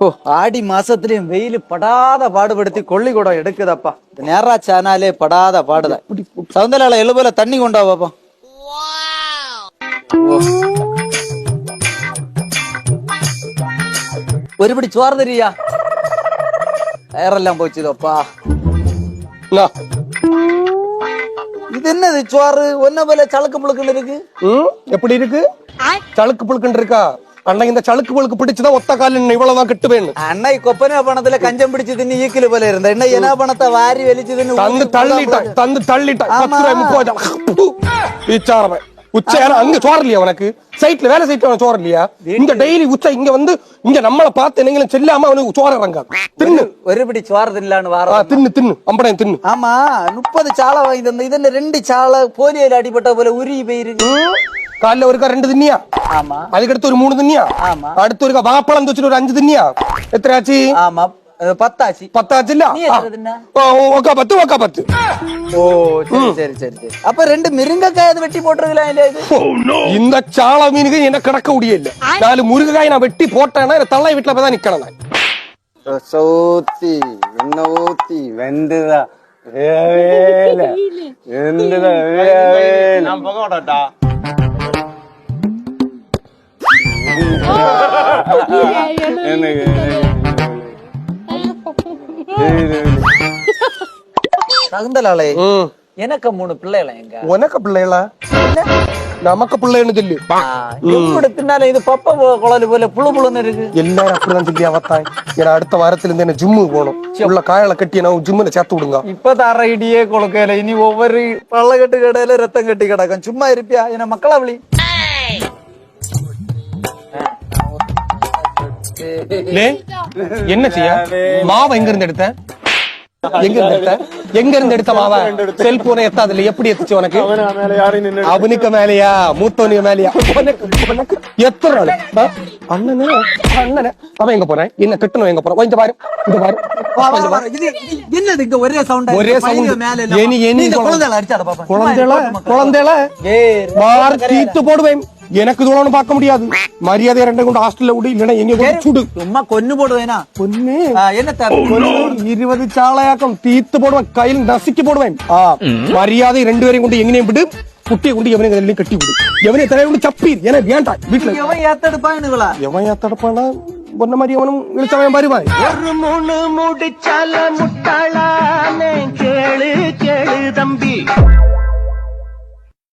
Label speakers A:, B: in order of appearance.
A: ஓ ஆடி மாசத்துலயும் வெயில் படாத பாடுபடுத்தி கொள்ளி கூட எடுக்குதப்பா. நேரா சானாலே படாத பாடுத. சவுந்தலால எழுபல தண்ணி கொண்டா பாப்பா. ഒരുപിടി ചോറ് തരിയാ. വയറെല്ലാം പോയിച്ചതപ്പാ. இது என்னது சோறு ஒன்ன போல சளுக்கு புழுக்குன்னு இருக்கு.
B: எப்படி இருக்கு? சளுக்கு புழுக்குன்னு இருக்கா? அண்ணா இந்த சளுக்கு புழுக்கு பிடிச்சுதான் ஒத்த காலில் இவ்வளவுதான் கெட்டு வேணும்.
A: அண்ணா கொப்பன பணத்துல கஞ்சம் பிடிச்சு தின்னு ஈக்கில போல இருந்த என்ன என்ன பணத்தை வாரி வெளிச்சு தின்னு
B: தந்து தள்ளிட்டா 10 ரூபாய் விச்சாரமே உச்சையான அங்க சோறு இல்லையா உனக்கு? சைட்ல வேலை சைட்ல சோறு இல்லையா? இங்க டெய்லி உச்ச இங்க வந்து இங்க நம்மள பார்த்து நீங்களும் செல்லாம அவனுக்கு சோறு இறங்காது. தின்னு
A: ஒருபடி சோறு தில்லான்னு வார
B: தின்னு அம்படம் தின்னு.
A: ஆமா 30 சாலை வாங்கி தந்த இது 2 சாலை போலியோல அடிபட்ட போல உருகி போயிருக்கு.
B: காலைல ஒருக்கா 2 தின்னியா?
A: ஆமா.
B: அதுக்கு அடுத்து ஒரு 3 தின்னியா?
A: ஆமா.
B: அடுத்து ஒருக்கா வாப்பழம் வச்சுட்டு ஒரு 5 தின்னியா? எத்தனை ஆச்சு?
A: ஆமா 10 ஆச்சு.
B: 10 ஆச்சு இல்ல? ஒக்கா 10.
A: ஓ சரி சரி சரி. அப்ப 2 மிருங்கக்காய் அது வெட்டி போட்டுருக்கலாம் இல்ல இது?
B: இந்த சாள மீனுக்கு என்ன கிடக்க முடியல. 4 முருங்கைக்காய் நான் வெட்டி போட்டேன்னா தள்ளை வீட்டுல போய் தான் நிக்கணும்.
C: சோத்தி என்ன ஊத்தி வெந்துதா வேவேல வெந்துதா வேவேல நான் போகடா.
A: சகுந்தலாளே எனக்கு 3 பிள்ளைகளா? எங்க
B: உனக்கு பிள்ளைகளா? நமக்கு பிள்ளைன்னு சொல்லு.
A: பின்னால இது பப்ப குழலு போல புழு புழுன்னு இருக்கு.
B: எல்லாரும் அப்படிதான் சொல்லி அவத்தான். ஏன்னா அடுத்த வாரத்துல இருந்து என்ன ஜிம்முக்கு போகணும். உள்ள காயலை கட்டி நான் ஜிம்முல சேர்த்து விடுங்க.
A: இப்ப தர இடியே கொடுக்கல. இனி ஒவ்வொரு பள்ளக்கட்டு கடையில ரத்தம் கட்டி கிடக்கும். சும்மா இருப்பியா? என்ன மக்களாவளி
B: என்ன செய்ய? மாவை எங்க இருந்து எடுத்த? எங்க இருந்து எடுத்த மாவா? செல்போனை எத்தாதுல எப்படி எத்துச்சு உனக்கு? அவனுக்கு மேலையா மூத்தவனுக்கு மேலையா? எத்தனை நாள் அண்ணனே அவன் எங்க போறேன்? என்ன கட்டணும் எங்க போறேன்? இங்க பாரு
A: என்னது இங்க ஒரே சவுண்ட்
B: குழந்தைல தீத்து போடுவேன். எனக்கு தோணுன்னு பார்க்க முடியாது. மரியாதை 2 கொண்டு ஹாஸ்டல்ல விடு. இல்லன்னா எங்க சுடு
A: சும்மா கொன்னு போடுவேனா?
B: கொன்னு
A: என்ன
B: 20 சாளையாக்கம் தீத்து போடுவேன். கையில் நசுக்கி போடுவேன். மரியாதை 2 பேரையும் கொண்டு எங்கனையும் விடு. குட்டியை கொண்டு எவனை கட்டி விடு. எவனை தலையை கொண்டு சப்பீர். என வேண்டாம் வீட்டுல
A: எவன் ஏத்தெடுப்பானுங்களா?
B: எவன் ஏத்தெடுப்பானா? பொன்ன மாதிரி அவனும் இழுச்சவன் வருவாய்.
D: ஒரு முழு முடிச்சால முட்டாளானே கேளு கேளு தம்பி.